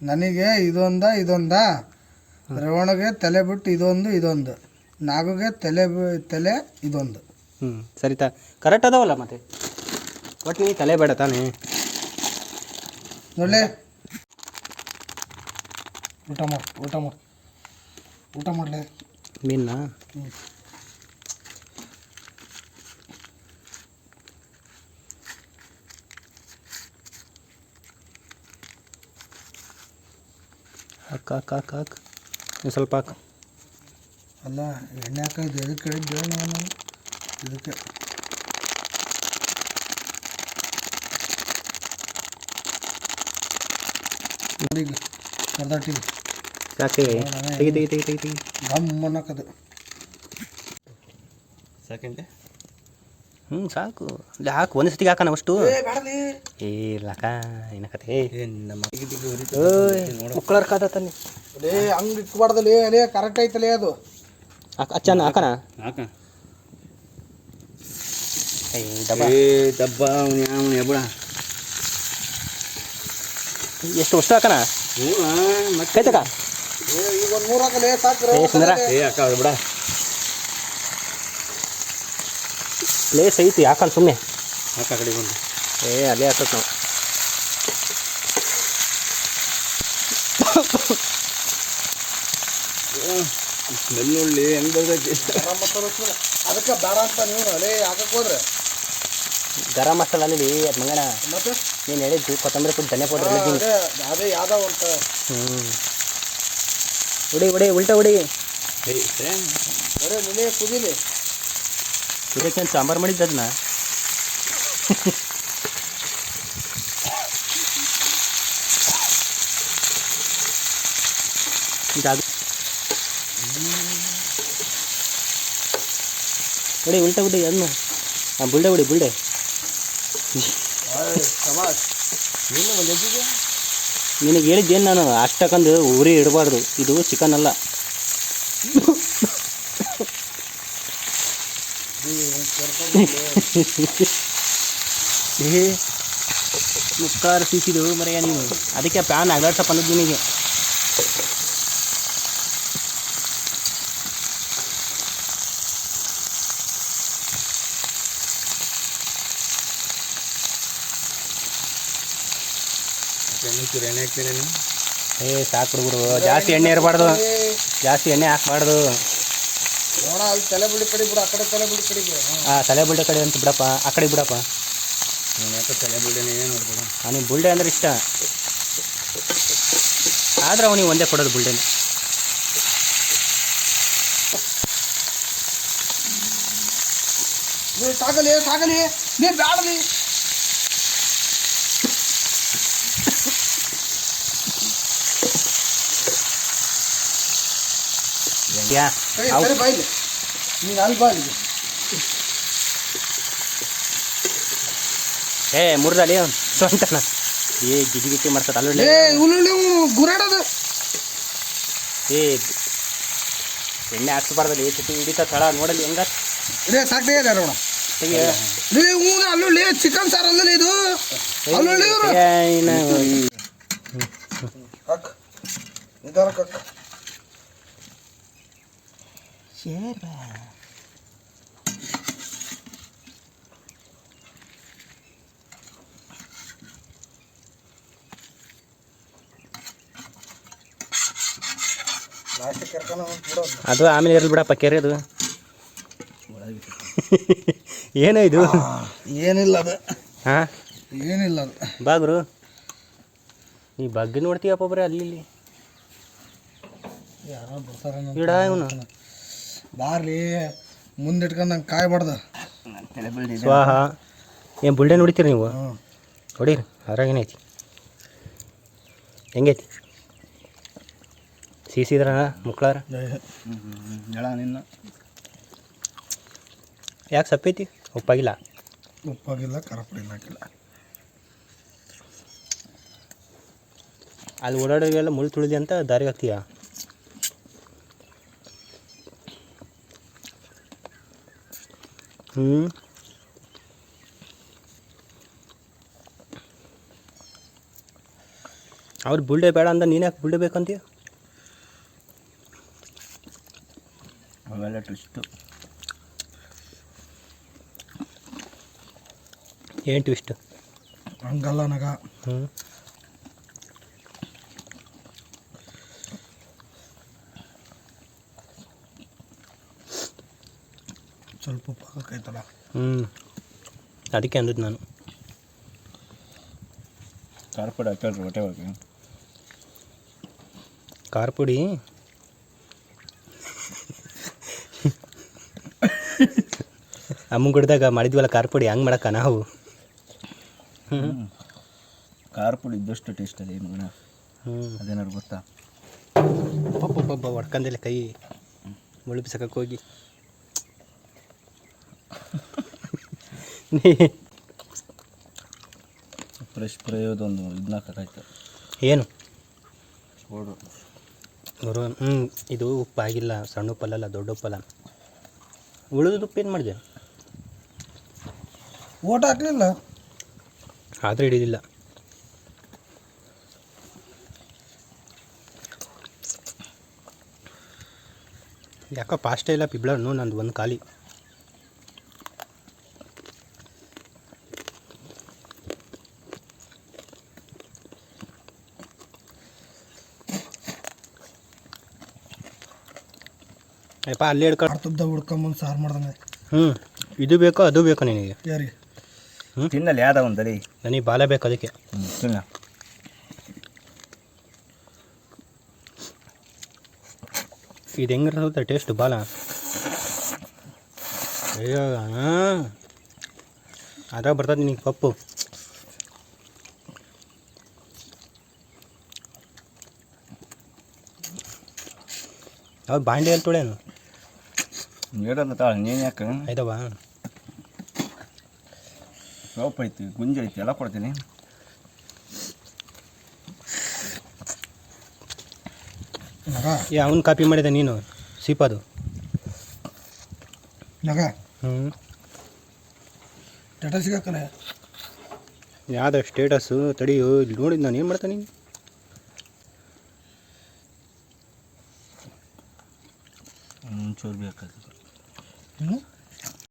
ನನಗೆ ಇದೊಂದ ರವಣಗೆ ತಲೆ ಬಿಟ್ಟು ಇದೊಂದು ನಾಗುಗೆ ತಲೆ ಇದೊಂದು. ಸರಿತಾ ಕರೆಕ್ಟ್ ಅದಾವಲ್ಲ ಮತ್ತೆ ಒಟ್ಟು ನೀ ತಲೆ ಬೇಡ ತಾನೇ. ನೋಡ್ಲೆ ಊಟ ಮಾಡಲೆ ಮೀನ್ನ ಹಾಕು ಸ್ವಲ್ಪ ಹಾಕು. ಅಲ್ಲ ಎಣ್ಣೆ ಹಾಕೋದು ಎದಕ್ಕೆ ಹೇಳಿದ್ದೆ ನಾನು ಇದಕ್ಕೆ. ನೋಡಿ ಕರ್ದಾಟಿಗೆ ಸಾಕು ತೆಗಿ ಗಮ್ಮನ್ನಕ್ಕದು ಸಾಕಂಡೆ. ಸಾಕು ಇಲ್ಲಿ ಹಾಕು ಒಂದು ಸತಿಗೆ ಹಾಕೋಣ ಅಷ್ಟು. ಏ ಲಕ ಏನಕತೆ ಮುಕ್ಕಳರ್ ಕಾದತಾನೆ ಲೇ ಹಂಗೆ ಇಟ್ಬಾರ್ದಲೇ ಅಲೇ ಕರೆಕ್ಟ್ ಐತಲೇ ಅದು. ಅಚ್ಚನ ಹಾಕೋಣ ಡಬ್ಬ ಎಬ್ಬಳ ಎಷ್ಟು ಅಷ್ಟು ಹಾಕೋಣ ಕೈ ತಕ. ಈಗ ಒಂದು 3 ಹಾಕಲೇ ಸಾಕ್ರೆ ಬಿಡ ಪ್ಲೇಸ್ ಐತಿ ಹಾಕಲ್ಲ ಸುಮ್ಮನೆ ಹಾಕ ಕಡೆ ಬಂದು ಅಲ್ಲೇ ಹಾಕತ್ ನಾವು. ಸ್ಮೆಲ್ ನೋಡ್ಲಿ ಹೆಂಗೆ ಬರ್ತೈತಿ. ಅದಕ್ಕೆ ಬೇಡ ಅಂತ ನೀವು ಅಲೇ ಹಾಕಕ್ಕೆ ಹೋದ್ರೆ ಗರಂ ಮಸಾಲ ಅಲ್ಲಿ ಅದು ಮಂಗನ ಮತ್ತೆ ನೀನು ಹೇಳಿದ್ದು ಕೊತ್ತಂಬರಿ ಪುಡಿ ಧನಿಯಾ ಪೌಡರ್ ಅದೇ ಯಾವ್ದೋ ಅಂತ. ಹೊಡಿ ಉಲ್ಟಾ ಹೊಡಿ. ಅರೆ ನಿನ್ನೆ ಕುದಿಲಿ ಇದಕ್ಕೆ ಸಾಂಬಾರು ಮಾಡಿದ್ದು ಅದನ್ನ ಹೊಡಿ ಉಲ್ಟಾ ಹೊಡಿ ಅದನ್ನು ಬುಲ್ಡೆ ಹೊಡಿ ಬುಲ್ಡೆ. ನಿನಗೆ ಹೇಳಿದ್ದೇನು ನಾನು ಅಷ್ಟಕ್ಕಂದು ಉರಿ ಇಡಬಾರ್ದು, ಇದು ಚಿಕನ್ ಅಲ್ಲ. ಮುಕ್ಕಾರ ಸೀಸಿದು ಮರೆಯ ನೀವು, ಅದಕ್ಕೆ ಪ್ಯಾನ್ ಅಗಲಾಡ್ಸಪ್ಪ ಅನ್ನೋದು ನಿನಗೆ. ಸಾಕು ಹುಡುಗರು, ಜಾಸ್ತಿ ಎಣ್ಣೆ ಇರಬಾರ್ದು, ಜಾಸ್ತಿ ಎಣ್ಣೆ ಹಾಕ್ಬಾರ್ದು. ನೋಡ ಅಲ್ಲಿ ತಲೆ ಬಿಡಿ ಕಡೆ ಬಿಡು, ಆ ಕಡೆ ತಲೆ ಬಿಡಿ ಕಡೆ ಬಿಡು. ತಲೆ ಬುಲ್ಡೆ ಕಡೆ ಅಂತ ಬಿಡಪ್ಪ, ಆ ಕಡೆ ಬಿಡಪ್ಪ. ತಲೆ ಬುಲ್ಡೆನೇ ನೋಡ್ಬೋದು. ಅವನಿಗೆ ಬುಲ್ಡೆ ಅಂದ್ರೆ ಇಷ್ಟ, ಆದ್ರೆ ಅವನಿಗೆ ಒಂದೇ ಕೊಡೋದು ಬುಲ್ಡೆನ. ಸಾಗಲಿ ನೀ ಬ್ಯಾಡಲಿ. ಬಾಯಿಲಿ ನೀನು ಅಲ್ಲಿ ಬಾಯಿಲಿ. ಮುರ್ದಲ್ಲಿ ಸೊಂಟನ ಗಿಜಿ ಗಿಟ್ಟಿ ಮಾಡ್ತಾರೆ ಅಲ್ಲೊಳ್ಳೆ ಗುರಾಡೋದು. ಎಣ್ಣೆ ಹಾಕ್ಸ್ಬಾರ್ದಲ್ಲಿ ಸತಿ ಹಿಡಿತಾ ತಳ ನೋಡಲಿ ಹೆಂಗ ಸಾಕ್ತೇ ಅರೋಣ ಅಲ್ಲೊಳ್ಳಿ ಚಿಕನ್ ಸಾರ್ ಅಲ್ಲ ಇದು. ಅಲ್ಲೊಳ್ಳಿ ಅದು ಆಮೇಲೆ ಇರಲಿ ಬಿಡಪ್ಪ, ಕೆರೆ ಅದು. ಏನೋ ಇದು, ಏನಿಲ್ಲ ಅದು. ಹಾಂ ಏನಿಲ್ಲ ಅದು. ಬಾಗ್ರು ನೀ ಬಗ್ಗೆ ನೋಡ್ತೀಯಪ್ಪ ಬರೀ ಅಲ್ಲಿ ಇಲ್ಲಿ. ಯಾರೋ ಬರ್ತಾರೆ ಇಡ ಇವನು ಬಾರ್ಲಿ ಮುಂದೆ ಇಟ್ಕೊಂಡು ನಂಗೆ ಕಾಯ್ಬಾರ್ದು. ಸ್ವಾಹ. ಏನು ಬುಲ್ಡೆ ನೋಡ್ತೀರಿ ನೀವು? ಹೊಡೀರಿ, ಅದ್ರಾಗ ಏನೈತಿ, ಹೆಂಗೈತಿ ಸೀಸಿದ್ರ ಮುಕ್ಳಾರ? ನಿನ್ನ ಯಾಕೆ ಸಪ್ಪೈತಿ? ಉಪ್ಪಾಗಿಲ್ಲ ಖಾರ ಪುಡಿ ಹಾಕಿಲ್ಲ. ಅಲ್ಲಿ ಓಡಾಡೋಗೆಲ್ಲ ಮುಳ್ಳು ತುಳಿದಿ ಅಂತ ದಾರಿಗೆ ಹಾಕ್ತೀಯ. ಅವ್ರು ಬುಲ್ಡೆ ಬೇಡ ಅಂದ ನೀನು ಯಾಕೆ ಬುಲ್ಡೆ ಬೇಕಂತೀಯ? ಅವೆಲ್ಲ ಟ್ವಿಸ್ಟು. ಏನು ಟ್ವಿಸ್ಟ್? ಹಂಗಲ್ಲ ನಗ. ಹ್ಞೂ ಸ್ವಲ್ಪ ಉಪ್ಪು ಹಾಕೈತಲ್ಲ. ಅದಕ್ಕೆ ಅಂದದ್ದು ನಾನು. ಖಾರ ಪುಡಿ ಹಾಕಿಲ್ರಿ ಹೊಟ್ಟೆ ಒಳಗೆ. ಖಾರ ಪುಡಿ ಅಮ್ಮ ಗುಡ್ದಾಗ ಮಾಡಿದ್ವಲ್ಲ ಖಾರ ಪುಡಿ, ಹಂಗೆ ಮಾಡಕ್ಕ ನಾವು. ಖಾರ ಪುಡಿ ಇದ್ದಷ್ಟು ಟೇಸ್ಟ್ ಅದೇ ಏನು ಗುಣ. ಅದೇನಾದ್ರು ಗೊತ್ತಾ? ಪಪ್ಪ ಹೊಡ್ಕಂದಿಲ್ಲ ಕೈ ಮುಳು ಬಿಸಕ್ಕೆ ಹೋಗಿ. ಫ್ರೆಶ್ ಫ್ರೈದೊಂದು ಇದನ್ನ ಹಾಕಾಯ್ತು. ಏನು ನೋಡು ಇದು ಉಪ್ಪು ಆಗಿಲ್ಲ, ಸಣ್ಣ ಉಪ್ಪಲ್ಲ, ದೊಡ್ಡ ಉಪ್ಪಲ್ಲ. ಉಳಿದ ಉಪ್ಪು ಏನು ಮಾಡಿದೆ? ಓಟ್ ಹಾಕ್ಲಿಲ್ಲ ಆದರೂ ಹಿಡಿದಿಲ್ಲ. ಯಾಕೋ ಪಾಸ್ಟೇ ಇಲ್ಲ ಪಿಬ್ಳಣ್ಣು, ನಂದು ಒಂದು ಖಾಲಿ. ಅಪ್ಪ ಅಲ್ಲಿ ಹಿಡ್ಕೊಂಡು ಅರ್ಥದ ಹುಡ್ಕೊಂಬಂದು ಸಾರು ಮಾಡ್ದಂಗೆ. ಇದು ಬೇಕೋ ಅದು ಬೇಕೋ ನಿನಗೆ? ಯಾರಿಗೆ? ತಿನ್ನಲ್ಲ ಯಾವ್ದ ಒಂದು ದರಿ ನನಗೆ ಬಾಲ ಬೇಕು, ಅದಕ್ಕೆ. ತಿನ್ನ. ಇದು ಹೆಂಗಿರುತ್ತೆ ಟೇಸ್ಟ್ ಬಾಲ? ಅಯ್ಯೋ ಅದ್ರಾಗ ಬರ್ತದೆ ನಿನಗೆ ಪಪ್ಪು. ಅವ್ರು ಬಾಂಡೆಯಲ್ಲಿ ತೊಳೆನು ನೀಡೋದು ತಾಳ ನೀನು ಯಾಕೆ? ಆಯ್ತವ ಸೋಪ್ ಐತಿ, ಗುಂಜಿ ಐತಿ, ಎಲ್ಲ ಕೊಡ್ತೀನಿ. ನಗ ಅವನು ಕಾಪಿ ಮಾಡಿದೆ ನೀನು ಸೀಪದು. ನಗ ಟೇಟ ಸಿಗಕ್ಕನೆ ಯಾವ್ದು ಸ್ಟೇಟಸ್ಸು ತಡಿಯೋ, ಇಲ್ಲಿ ನೋಡಿದ್ದು ನಾನು ಏನು ಮಾಡ್ತಾನೆ ನೀನು? ಚೂರು ಬೇಕಾಗ್ತದೆ.